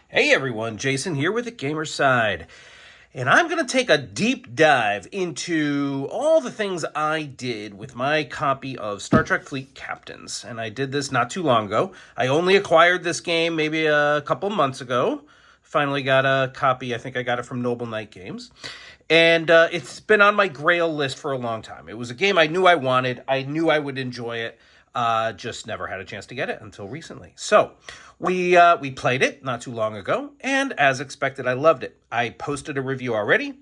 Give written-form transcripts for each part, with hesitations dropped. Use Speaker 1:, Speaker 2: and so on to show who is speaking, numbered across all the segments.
Speaker 1: Hey everyone, Jason here with the Gamer Side. And I'm going to take a deep dive into all the things I did with my copy of Star Trek Fleet Captains. And I did this not too long ago. I only acquired this game maybe a couple months ago. Finally got a copy. I think I got it from Noble Knight Games. And it's been on my grail list for a long time. It was a game I knew I wanted. I knew I would enjoy it. Just never had a chance to get it until recently. So we played it not too long ago, and as expected, I loved it. I posted a review already.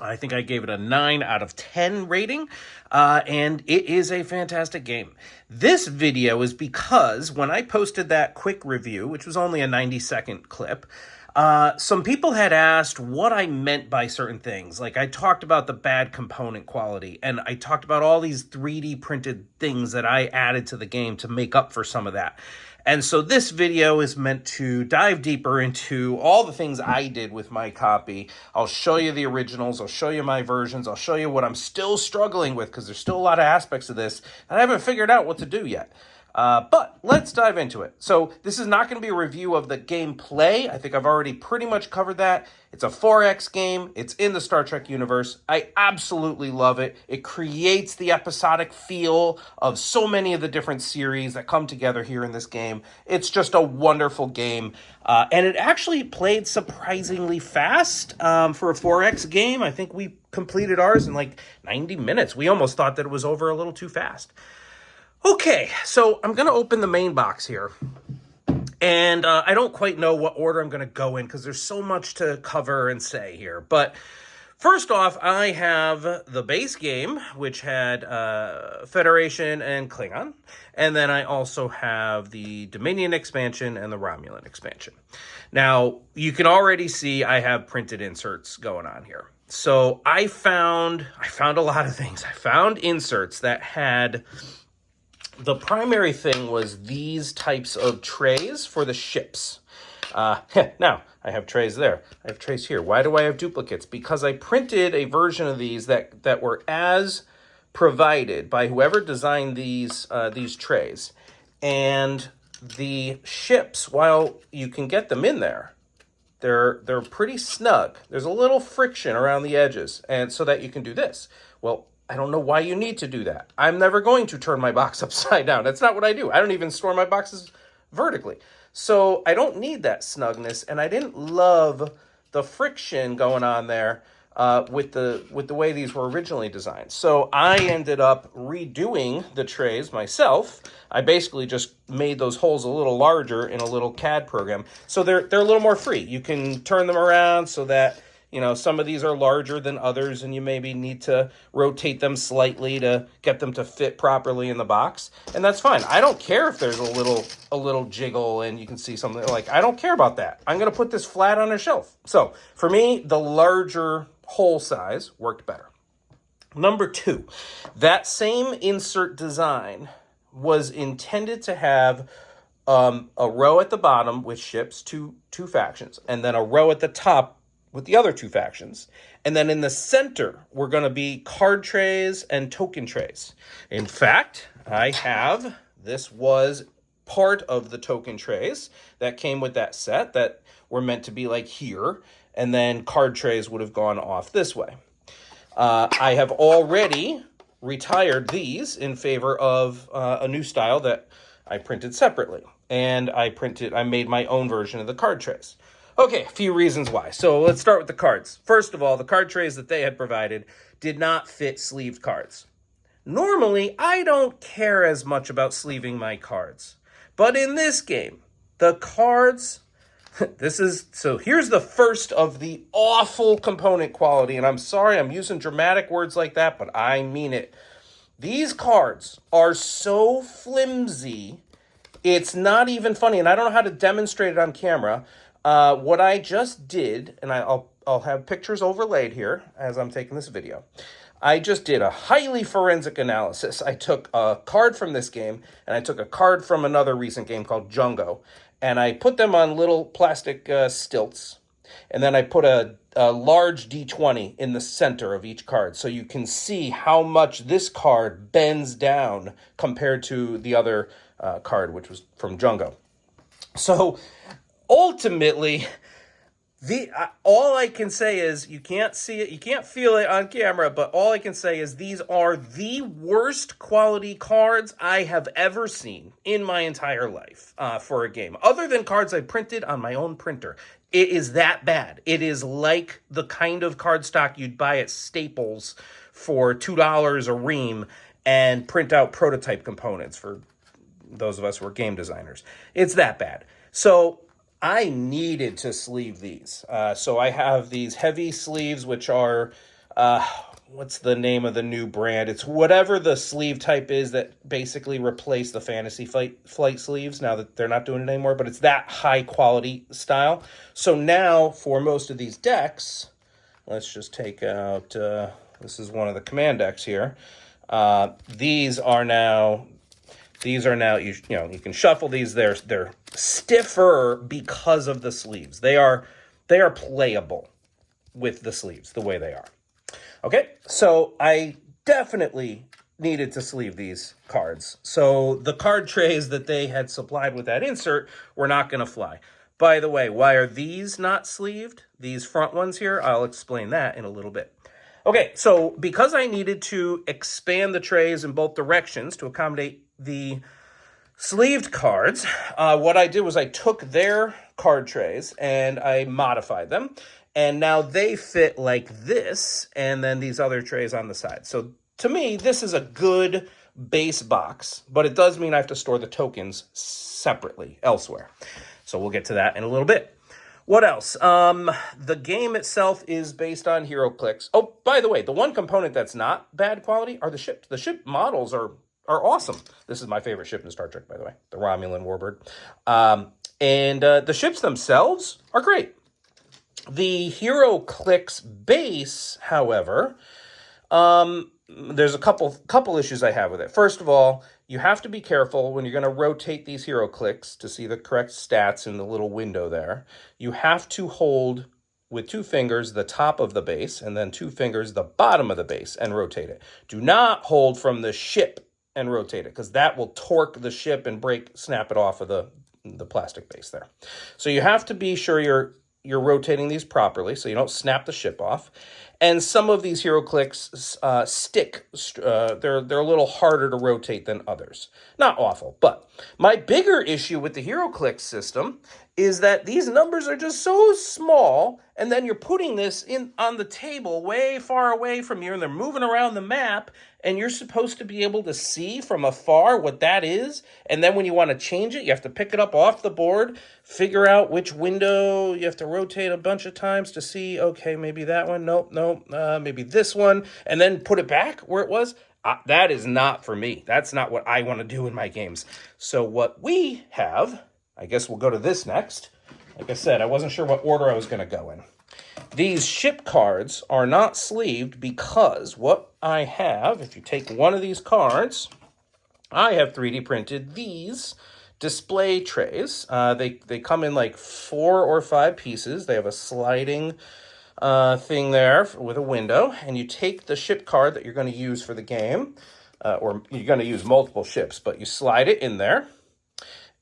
Speaker 1: I think I gave it a 9 out of 10 rating, and it is a fantastic game. This video is because when I posted that quick review, which was only a 90-second clip, some people had asked what I meant by certain things. Like I talked about the bad component quality, and I talked about all these 3D printed things that I added to the game to make up for some of that. And so this video is meant to dive deeper into all the things I did with my copy. I'll show you the originals. I'll show you my versions. I'll show you what I'm still struggling with because there's still a lot of aspects of this that I haven't figured out what to do yet. But let's dive into it. So this is not going to be a review of the gameplay. I think I've already pretty much covered that. It's a 4X game. It's in the Star Trek universe. I absolutely love it. It creates the episodic feel of so many of the different series that come together here in this game. It's just a wonderful game. And it actually played surprisingly fast for a 4X game. I think we completed ours in like 90 minutes. We almost thought that it was over a little too fast. Okay, so I'm going to open the main box here, and I don't quite know what order I'm going to go in because there's so much to cover and say here. But first off, I have the base game, which had Federation and Klingon, and then I also have the Dominion expansion and the Romulan expansion. Now, you can already see I have printed inserts going on here. So I found a lot of things. I found inserts that had... The primary thing was these types of trays for the ships. Now, I have trays there. I have trays here. Why do I have duplicates? Because I printed a version of these that were as provided by whoever designed these trays. And the ships, while you can get them in there, they're pretty snug. There's a little friction around the edges, and so that you can do this. Well, I don't know why you need to do that. I'm never going to turn my box upside down. That's not what I do. I don't even store my boxes vertically. So I don't need that snugness, and I didn't love the friction going on there with the way these were originally designed. So I ended up redoing the trays myself. I basically just made those holes a little larger in a little CAD program. So they're a little more free. You can turn them around so that some of these are larger than others, and you maybe need to rotate them slightly to get them to fit properly in the box. And that's fine. I don't care if there's a little jiggle and you can see something like, I don't care about that. I'm going to put this flat on a shelf. So for me, the larger hole size worked better. Number 2, that same insert design was intended to have a row at the bottom with ships, two factions, and then a row at the top with the other 2 factions. And then in the center, we're going to be card trays and token trays. In fact, this was part of the token trays that came with that set that were meant to be like here. And then card trays would have gone off this way. I have already retired these in favor of a new style that I printed separately. And I made my own version of the card trays. Okay, a few reasons why. So let's start with the cards. First of all, the card trays that they had provided did not fit sleeved cards. Normally, I don't care as much about sleeving my cards. But in this game, the cards... here's the first of the awful component quality. And I'm sorry I'm using dramatic words like that, but I mean it. These cards are so flimsy, it's not even funny. And I don't know how to demonstrate it on camera. What I just did, and I'll have pictures overlaid here as I'm taking this video. I just did a highly forensic analysis. I took a card from this game, and I took a card from another recent game called Jungo, and I put them on little plastic stilts, and then I put a large D20 in the center of each card, so you can see how much this card bends down compared to the other card, which was from Jungo. So ultimately, all I can say is, you can't see it, you can't feel it on camera, but all I can say is these are the worst quality cards I have ever seen in my entire life for a game, other than cards I printed on my own printer. It is that bad. It is like the kind of cardstock you'd buy at Staples for $2 a ream and print out prototype components for those of us who are game designers. It's that bad. So I needed to sleeve these. So I have these heavy sleeves, which are, what's the name of the new brand? It's whatever the sleeve type is that basically replaced the Fantasy Flight sleeves, now that they're not doing it anymore, but it's that high quality style. So now for most of these decks, let's just take out, this is one of the command decks here. These are now, you can shuffle these. They're stiffer because of the sleeves. They are playable with the sleeves the way they are. Okay, so I definitely needed to sleeve these cards. So the card trays that they had supplied with that insert were not going to fly. By the way, why are these not sleeved? These front ones here, I'll explain that in a little bit. Okay, so because I needed to expand the trays in both directions to accommodate the sleeved cards, what I did was I took their card trays and I modified them. And now they fit like this, and then these other trays on the side. So to me, this is a good base box, but it does mean I have to store the tokens separately elsewhere. So we'll get to that in a little bit. What else? The game itself is based on HeroClix. Oh, by the way, the one component that's not bad quality are the ships. The ship models are awesome. This is my favorite ship in Star Trek, by the way, the Romulan Warbird. And the ships themselves are great. The HeroClix base, however, there's a couple issues I have with it. First of all, you have to be careful when you're going to rotate these HeroClix to see the correct stats in the little window there. You have to hold with 2 fingers the top of the base and then 2 fingers the bottom of the base and rotate it. Do not hold from the ship and rotate it, because that will torque the ship and snap it off of the plastic base there. So you have to be sure you're rotating these properly so you don't snap the ship off. And some of these HeroClix stick. They're a little harder to rotate than others. Not awful, but my bigger issue with the HeroClix system is that these numbers are just so small, and then you're putting this on the table way far away from you, and they're moving around the map, and you're supposed to be able to see from afar what that is, and then when you want to change it, you have to pick it up off the board, figure out which window, you have to rotate a bunch of times to see, okay, maybe that one, nope, maybe this one, and then put it back where it was. That is not for me. That's not what I want to do in my games. So what we have, I guess we'll go to this next. Like I said, I wasn't sure what order I was going to go in. These ship cards are not sleeved because what I have, if you take one of these cards, I have 3D printed these display trays. They come in like 4 or 5 pieces. They have a sliding thing there with a window, and you take the ship card that you're going to use for the game, or you're going to use multiple ships, but you slide it in there.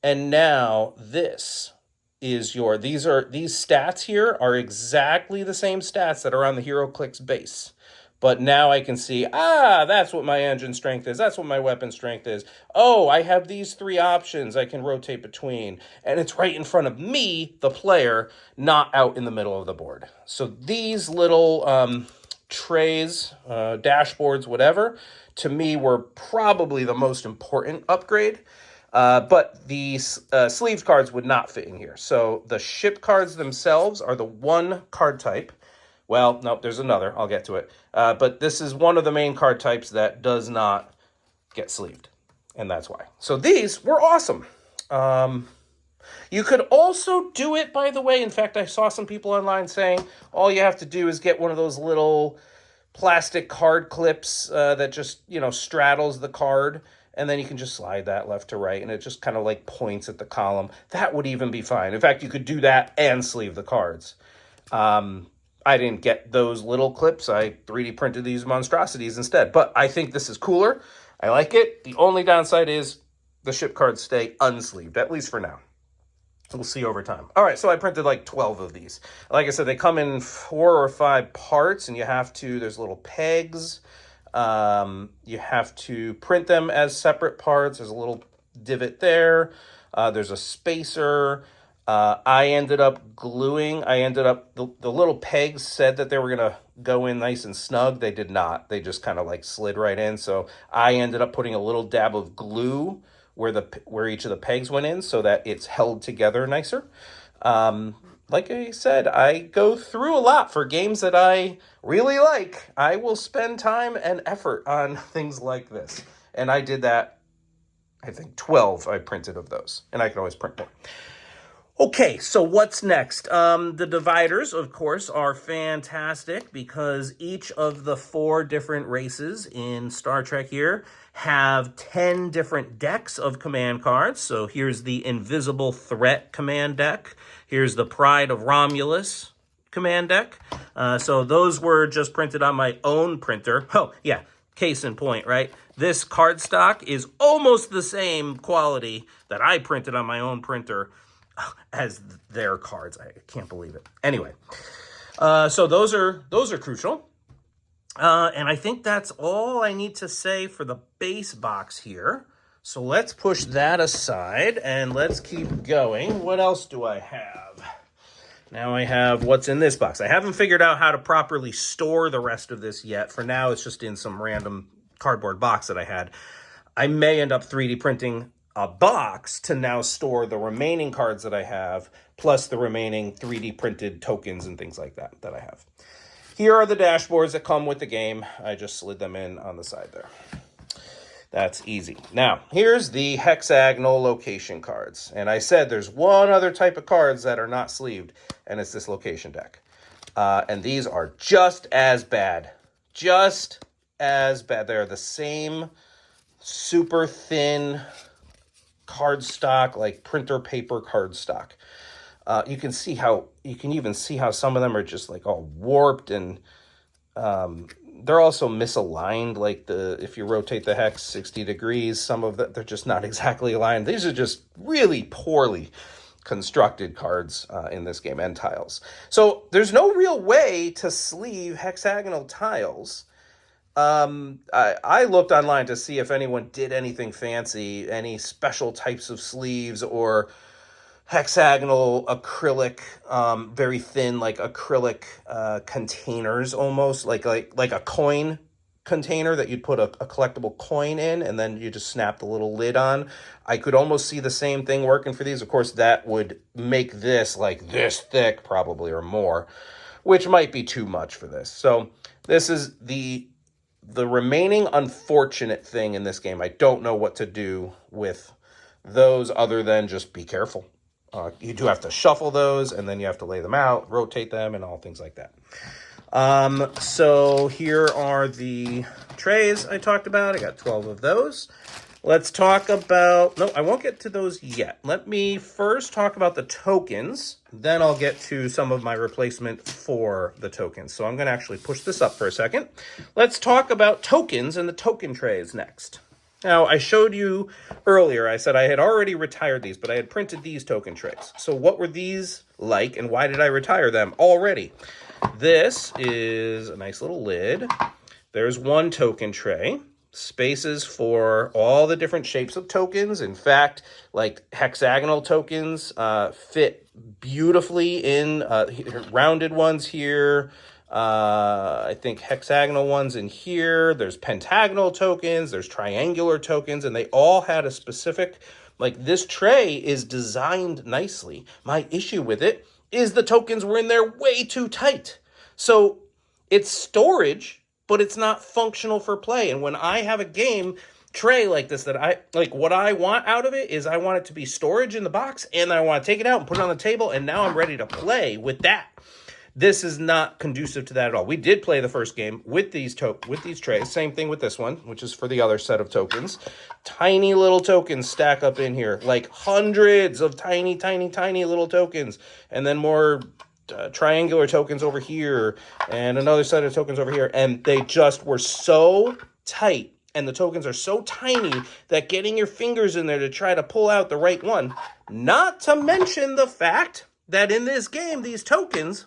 Speaker 1: And now this is these stats here are exactly the same stats that are on the HeroClix base. But now I can see, that's what my engine strength is. That's what my weapon strength is. Oh, I have these 3 options I can rotate between. And it's right in front of me, the player, not out in the middle of the board. So these little trays, dashboards, whatever, to me were probably the most important upgrade. But the sleeve cards would not fit in here. So the ship cards themselves are the one card type. Well, no, there's another. I'll get to it. But this is one of the main card types that does not get sleeved. And that's why. So these were awesome. You could also do it, by the way. In fact, I saw some people online saying all you have to do is get one of those little plastic card clips that just, straddles the card. And then you can just slide that left to right, and it just kind of like points at the column. That would even be fine. In fact, you could do that and sleeve the cards. I didn't get those little clips. I 3D printed these monstrosities instead. But I think this is cooler. I like it. The only downside is the ship cards stay unsleeved, at least for now. We'll see over time. All right, so I printed like 12 of these. Like I said, they come in 4 or 5 parts, and you have to, there's little pegs. You have to print them as separate parts. There's a little divot there. There's a spacer. I ended up gluing. The little pegs said that they were going to go in nice and snug. They did not. They just kind of like slid right in. So I ended up putting a little dab of glue where each of the pegs went in so that it's held together nicer. Like I said, I go through a lot for games that I really like. I will spend time and effort on things like this. And I did that, I think 12 I printed of those. And I can always print more. Okay, so what's next? The dividers, of course, are fantastic because each of the 4 different races in Star Trek here have 10 different decks of command cards. So here's the Invisible Threat command deck. Here's the Pride of Romulus command deck. So those were just printed on my own printer. Oh, yeah, case in point, right? This cardstock is almost the same quality that I printed on my own printer as their cards. I can't believe it. Anyway, so those are crucial. And I think that's all I need to say for the base box here. So let's push that aside and let's keep going. What else do I have? Now I have what's in this box. I haven't figured out how to properly store the rest of this yet. For now, it's just in some random cardboard box that I had. I may end up 3D printing a box to now store the remaining cards that I have, plus the remaining 3D printed tokens and things like that I have. Here are the dashboards that come with the game. I just slid them in on the side there. That's easy. Now, here's the hexagonal location cards. And I said there's one other type of cards that are not sleeved, and it's this location deck. And these are just as bad. Just as bad. They're the same super thin cardstock, like printer paper cardstock. You can even see how some of them are just like all warped, and they're also misaligned. Like if you rotate the hex 60 degrees, some of them, they're just not exactly aligned. These are just really poorly constructed cards in this game, and tiles. So there's no real way to sleeve hexagonal tiles. I looked online to see if anyone did anything fancy, any special types of sleeves or hexagonal acrylic, very thin, like acrylic containers almost, like a coin container that you'd put a collectible coin in, and then you just snap the little lid on. I could almost see the same thing working for these. Of course, that would make this like this thick probably, or more, which might be too much for this. So this is the remaining unfortunate thing in this game. I don't know what to do with those other than just be careful. You do have to shuffle those, and then you have to lay them out, rotate them, and all things like that. So here are the trays I talked about. I got 12 of those. Let's talk about... No, I won't get to those yet. Let me first talk about the tokens. Then I'll get to some of my replacement for the tokens. So I'm going to actually push this up for a second. Let's talk about tokens and the token trays next. Now, I showed you earlier, I said I had already retired these, but I had printed these token trays. So what were these like, and why did I retire them already? This is a nice little lid. There's one token tray. Spaces for all the different shapes of tokens. In fact, like hexagonal tokens fit beautifully in rounded ones here. I think hexagonal ones in here. There's pentagonal tokens. There's triangular tokens. And they all had a specific, like this tray is designed nicely. My issue with it is the tokens were in there way too tight. So it's storage, but it's not functional for play. And when I have a game tray like this, that I like, what I want out of it is I want it to be storage in the box, and I want to take it out and put it on the table, and now I'm ready to play with that. This is not conducive to that at all. We did play the first game with these trays. Same thing with this one, which is for the other set of tokens. Tiny little tokens stack up in here, like hundreds of tiny, tiny, tiny little tokens, and then more triangular tokens over here, and another set of tokens over here, and they just were so tight and the tokens are so tiny that getting your fingers in there to try to pull out the right one, not to mention the fact that in this game, these tokens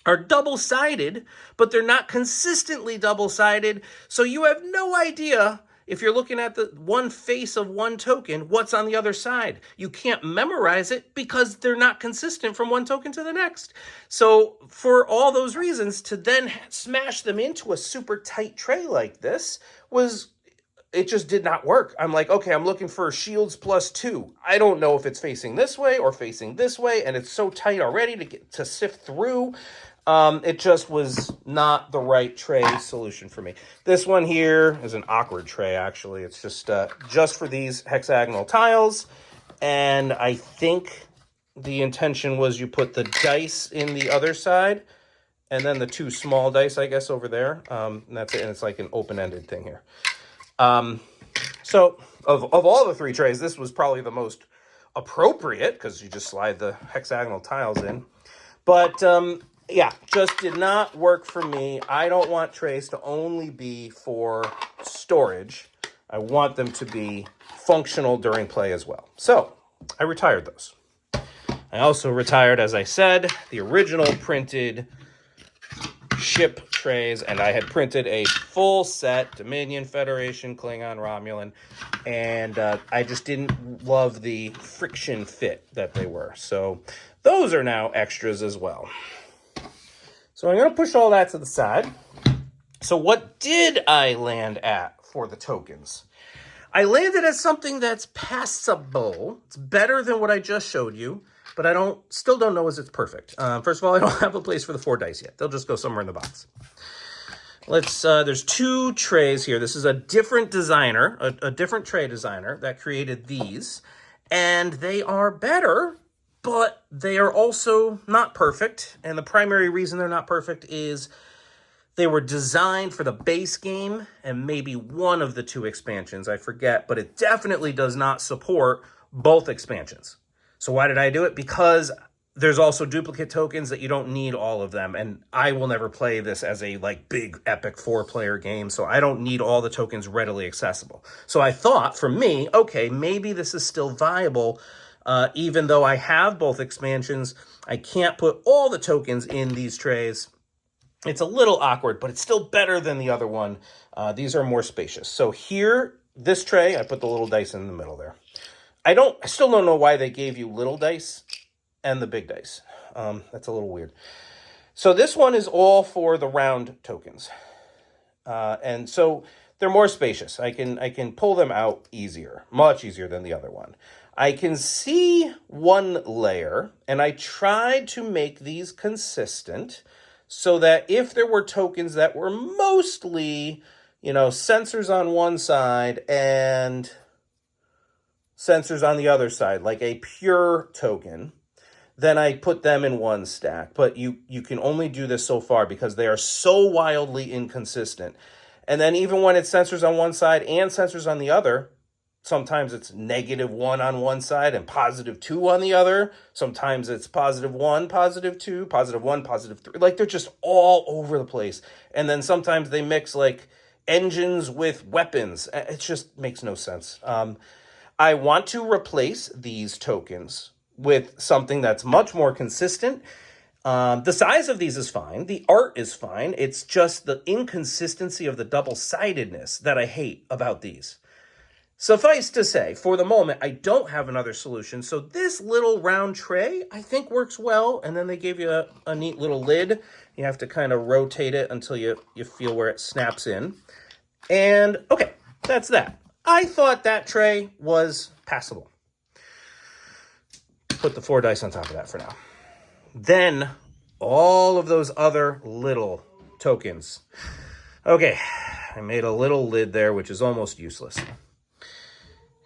Speaker 1: are double-sided, but they're not consistently double-sided, so you have no idea if you're looking at the one face of one token, what's on the other side. You can't memorize it because they're not consistent from one token to the next. So for all those reasons, to then smash them into a super tight tray like this it just did not work. I'm like, okay, I'm looking for shields +2. I don't know if it's facing this way or facing this way, and it's so tight already to sift through. It just was not the right tray solution for me. This one here is an awkward tray, actually. It's just for these hexagonal tiles, and I think the intention was you put the dice in the other side, and then the 2 small dice, I guess, over there. And that's it, and it's like an open-ended thing here. So of all the 3 trays, this was probably the most appropriate because you just slide the hexagonal tiles in. But yeah, just did not work for me. I don't want trays to only be for storage. I want them to be functional during play as well. So I retired those. I also retired, as I said, the original printed ship trays, and I had printed a full set, Dominion, Federation, Klingon, Romulan, and I just didn't love the friction fit that they were. So those are now extras as well. So I'm going to push all that to the side. So what did I land at for the tokens? I landed at something that's passable. It's better than what I just showed you, but I still don't know as it's perfect. First of all, I don't have a place for the 4 dice yet. They'll just go somewhere in the box. There's 2 trays here. This is a different designer, a different tray designer that created these, and they are better, but they are also not perfect. And the primary reason they're not perfect is they were designed for the base game and maybe one of the 2 expansions, I forget, but it definitely does not support both expansions. So why did I do it? Because there's also duplicate tokens that you don't need all of them. And I will never play this as a big epic 4-player game. So I don't need all the tokens readily accessible. So I thought for me, okay, maybe this is still viable. Even though I have both expansions, I can't put all the tokens in these trays. It's a little awkward, but it's still better than the other one. These are more spacious. So here, this tray, I put the little dice in the middle there. I still don't know why they gave you little dice and the big dice. That's a little weird. So this one is all for the round tokens. And so they're more spacious. I can pull them out easier, much easier than the other one. I can see one layer, and I tried to make these consistent so that if there were tokens that were mostly, sensors on one side and sensors on the other side, like a pure token, then I put them in one stack. But you can only do this so far because they are so wildly inconsistent. And then even when it's sensors on one side and sensors on the other, sometimes it's -1 on one side and +2 on the other. Sometimes it's +1, +2, +1, +3. They're just all over the place. And then sometimes they mix engines with weapons. It just makes no sense. I want to replace these tokens with something that's much more consistent. The size of these is fine. The art is fine. It's just the inconsistency of the double-sidedness that I hate about these. Suffice to say, for the moment, I don't have another solution. So this little round tray, I think, works well. And then they gave you a neat little lid. You have to kind of rotate it until you feel where it snaps in. And, okay, that's that. I thought that tray was passable. Put the 4 dice on top of that for now. Then, all of those other little tokens. Okay, I made a little lid there, which is almost useless.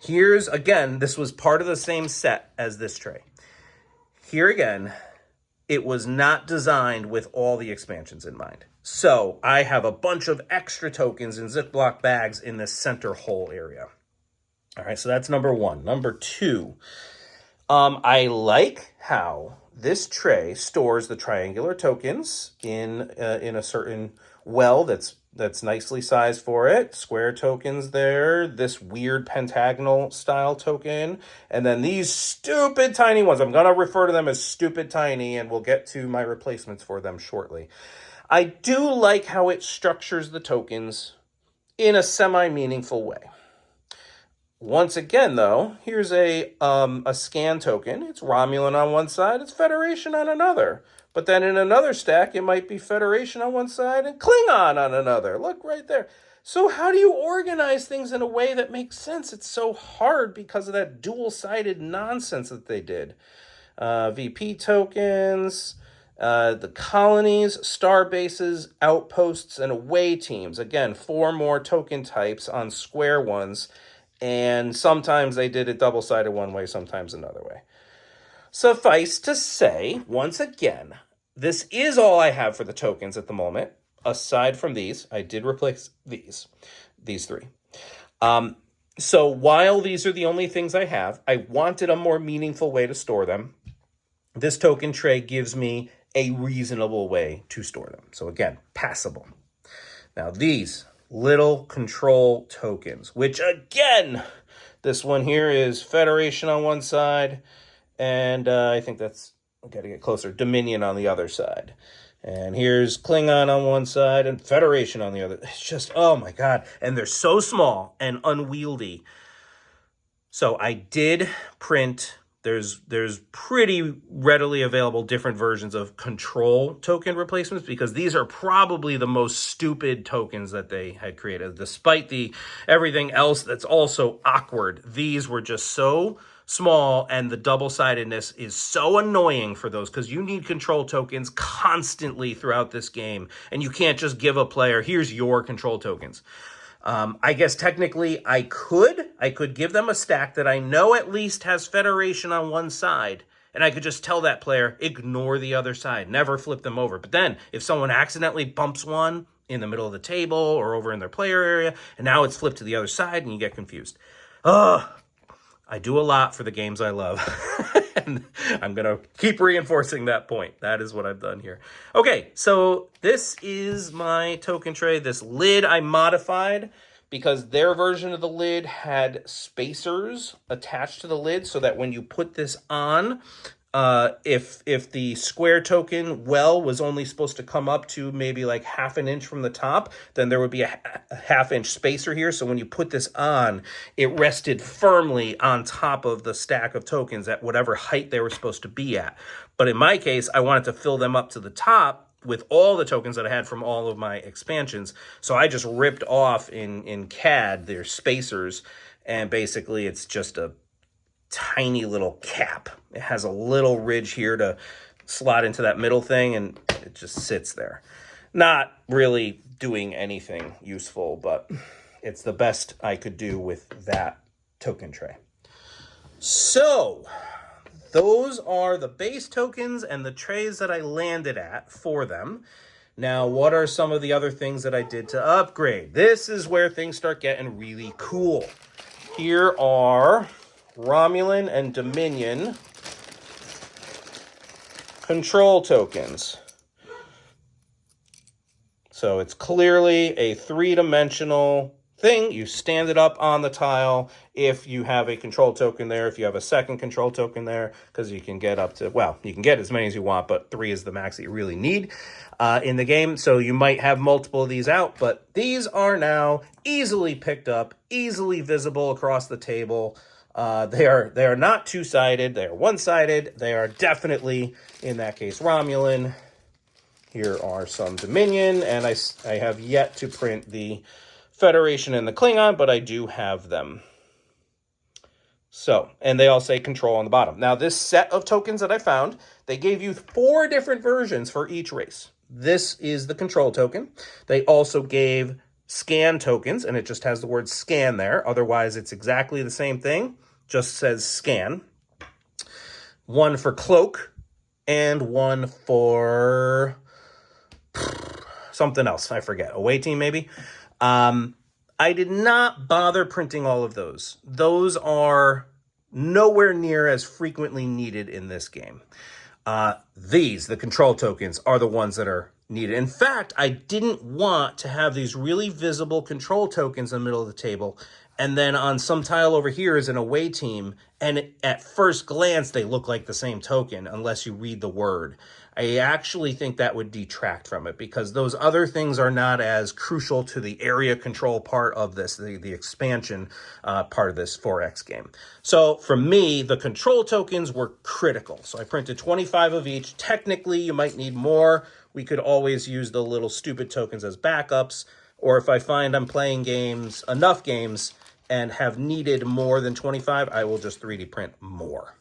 Speaker 1: Here's, again, this was part of the same set as this tray. Here again, it was not designed with all the expansions in mind. So I have a bunch of extra tokens in Ziploc bags in this center hole area. All right, so that's number 1. Number 2, I like how this tray stores the triangular tokens in a certain well that's that's nicely sized for it. Square tokens there. This weird pentagonal style token. And then these stupid tiny ones. I'm going to refer to them as stupid tiny, and we'll get to my replacements for them shortly. I do like how it structures the tokens in a semi-meaningful way. Once again, though, here's a scan token. It's Romulan on one side, it's Federation on another. But then in another stack, it might be Federation on one side and Klingon on another. Look right there. So how do you organize things in a way that makes sense? It's so hard because of that dual-sided nonsense that they did. VP tokens, the colonies, star bases, outposts, and away teams. Again, 4 more token types on square ones. And sometimes they did it double-sided one way, sometimes another way. Suffice to say, once again, this is all I have for the tokens at the moment. Aside from these, I did replace these 3. So while these are the only things I have, I wanted a more meaningful way to store them. This token tray gives me a reasonable way to store them. So again, passable. Now these little control tokens, which again, this one here is Federation on one side, and I think that's, I've got to get closer, Dominion on the other side. And here's Klingon on one side and Federation on the other. It's just, oh my God. And they're so small and unwieldy. So I did print, there's pretty readily available different versions of control token replacements, because these are probably the most stupid tokens that they had created. Despite everything else that's also awkward, these were just so small, and the double-sidedness is so annoying for those, because you need control tokens constantly throughout this game, and you can't just give a player, here's your control tokens. I guess technically I could give them a stack that I know at least has Federation on one side, and I could just tell that player, ignore the other side, never flip them over. But then if someone accidentally bumps one in the middle of the table or over in their player area, and now it's flipped to the other side and you get confused. I do a lot for the games I love. And I'm going to keep reinforcing that point. That is what I've done here. Okay, so this is my token tray. This lid I modified because their version of the lid had spacers attached to the lid, so that when you put this on, if the square token well was only supposed to come up to maybe like half an inch from the top, then there would be a half-inch spacer here. So when you put this on, it rested firmly on top of the stack of tokens at whatever height they were supposed to be at. But in my case, I wanted to fill them up to the top with all the tokens that I had from all of my expansions. So I just ripped off in CAD their spacers, and basically it's just a tiny little cap. It has a little ridge here to slot into that middle thing, and it just sits there. Not really doing anything useful, but it's the best I could do with that token tray. So those are the base tokens and the trays that I landed at for them. Now, what are some of the other things that I did to upgrade? This is where things start getting really cool. Here are Romulan and Dominion control tokens. So it's clearly a 3-dimensional thing. You stand it up on the tile if you have a control token there, if you have a second control token there, because you can get up to, well, you can get as many as you want, but 3 is the max that you really need in the game. So you might have multiple of these out, but these are now easily picked up, easily visible across the table. They are not two-sided. They are one-sided. They are definitely, in that case, Romulan. Here are some Dominion, and I have yet to print the Federation and the Klingon, but I do have them. So, and they all say control on the bottom. Now, this set of tokens that I found, they gave you 4 different versions for each race. This is the control token. They also gave scan tokens, and it just has the word scan there. Otherwise, it's exactly the same thing, just says scan. One for cloak, and one for something else. I forget. Away team, maybe? I did not bother printing all of those. Those are nowhere near as frequently needed in this game. The control tokens, are the ones that are needed. In fact, I didn't want to have these really visible control tokens in the middle of the table, and then on some tile over here is an away team, and at first glance they look like the same token unless you read the word. I actually think that would detract from it because those other things are not as crucial to the area control part of this, the expansion part of this 4X game. So for me, the control tokens were critical. So I printed 25 of each. Technically, you might need more. We could always use the little stupid tokens as backups, or if I find I'm playing games, enough games, and have needed more than 25, I will just 3D print more.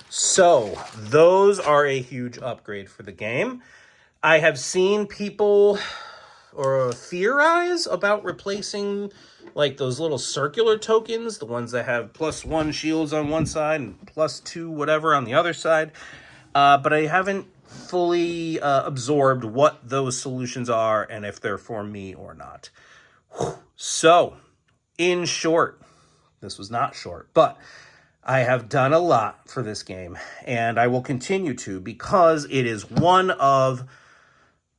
Speaker 1: So those are a huge upgrade for the game. I have seen people theorize about replacing like those little circular tokens, the ones that have +1 shields on one side and +2 whatever on the other side. But I haven't fully absorbed what those solutions are and if they're for me or not. So, in short, this was not short, but I have done a lot for this game, and I will continue to because it is one of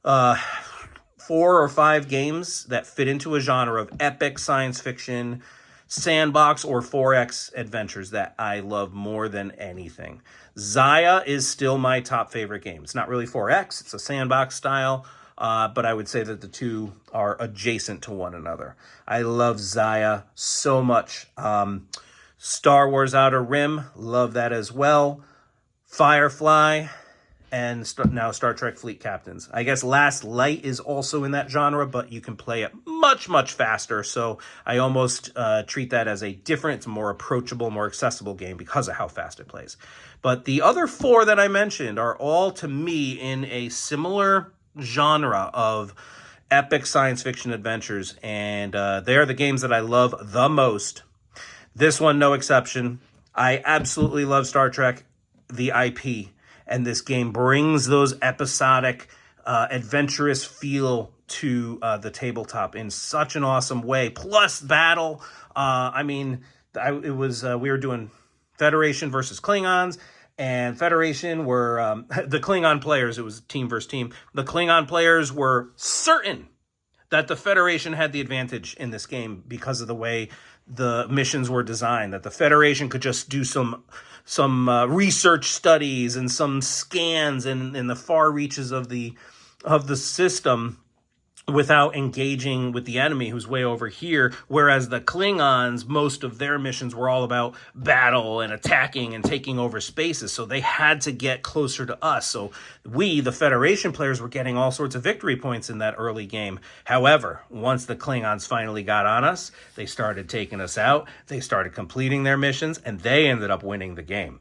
Speaker 1: 4 or 5 games that fit into a genre of epic science fiction, sandbox, or 4X adventures that I love more than anything. Zaya is still my top favorite game. It's not really 4X, it's a sandbox style, but I would say that the two are adjacent to one another. I love Zaya so much. Star Wars Outer Rim, love that as well. Firefly, and now Star Trek Fleet Captains. I guess Last Light is also in that genre, but you can play it much, much faster. So I almost treat that as a different, more approachable, more accessible game because of how fast it plays. But the other 4 that I mentioned are all, to me, in a similar genre of epic science fiction adventures. And they are the games that I love the most. This one, no exception. I absolutely love Star Trek, the IP, and this game brings those episodic, adventurous feel to the tabletop in such an awesome way. Plus battle. We were doing Federation versus Klingons, and Federation were the Klingon players. It was team versus team. The Klingon players were certain that the Federation had the advantage in this game because of the way the missions were designed, that the Federation could just do some research studies and some scans in the far reaches of the system without engaging with the enemy who's way over here, whereas the Klingons, most of their missions were all about battle and attacking and taking over spaces, so they had to get closer to us. So we, the Federation players, were getting all sorts of victory points in that early game. However, once the Klingons finally got on us, they started taking us out, they started completing their missions, and they ended up winning the game.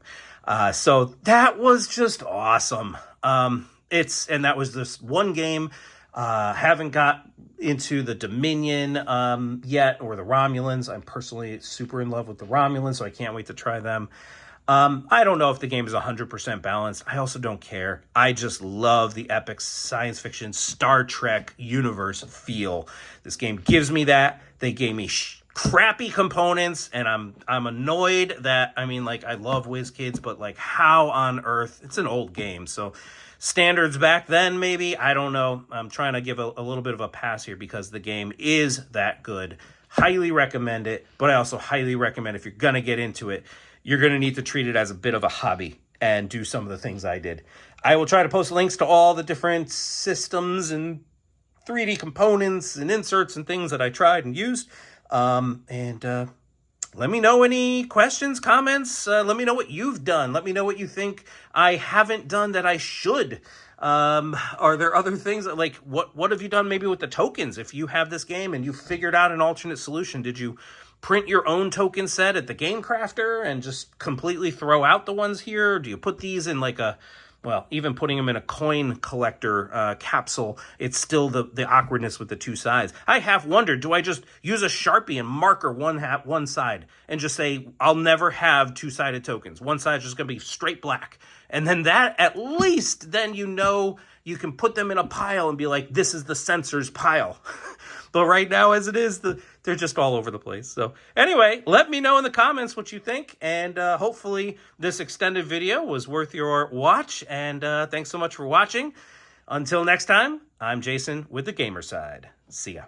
Speaker 1: So that was just awesome. And that was this one game. Haven't got into the Dominion yet, or the Romulans. I'm personally super in love with the Romulans, so I can't wait to try them. I don't know if the game is 100% balanced. I also don't care. I just love the epic science fiction Star Trek universe feel. This game gives me that. They gave me crappy components, and I'm annoyed that, I love WizKids, but how on earth? It's an old game, so standards back then, maybe, I don't know. I'm trying to give a little bit of a pass here because the game is that good. Highly recommend it, but I also highly recommend if you're going to get into it, you're going to need to treat it as a bit of a hobby and do some of the things I did. I will try to post links to all the different systems and 3D components and inserts and things that I tried and used. Let me know any questions, comments. Let me know what you've done. Let me know what you think I haven't done that I should. Are there other things that, what have you done maybe with the tokens? If you have this game and you figured out an alternate solution, did you print your own token set at the Game Crafter and just completely throw out the ones here? Do you put these in even putting them in a coin collector capsule, it's still the awkwardness with the two sides. I have wondered, do I just use a Sharpie and marker one side and just say, I'll never have two-sided tokens. One side's just going to be straight black. And then that, at least, then you can put them in a pile and be like, this is the censor's pile. But right now, as it is, they're just all over the place. So anyway, let me know in the comments what you think. And hopefully this extended video was worth your watch. And thanks so much for watching. Until next time, I'm Jason with the Gamer Side. See ya.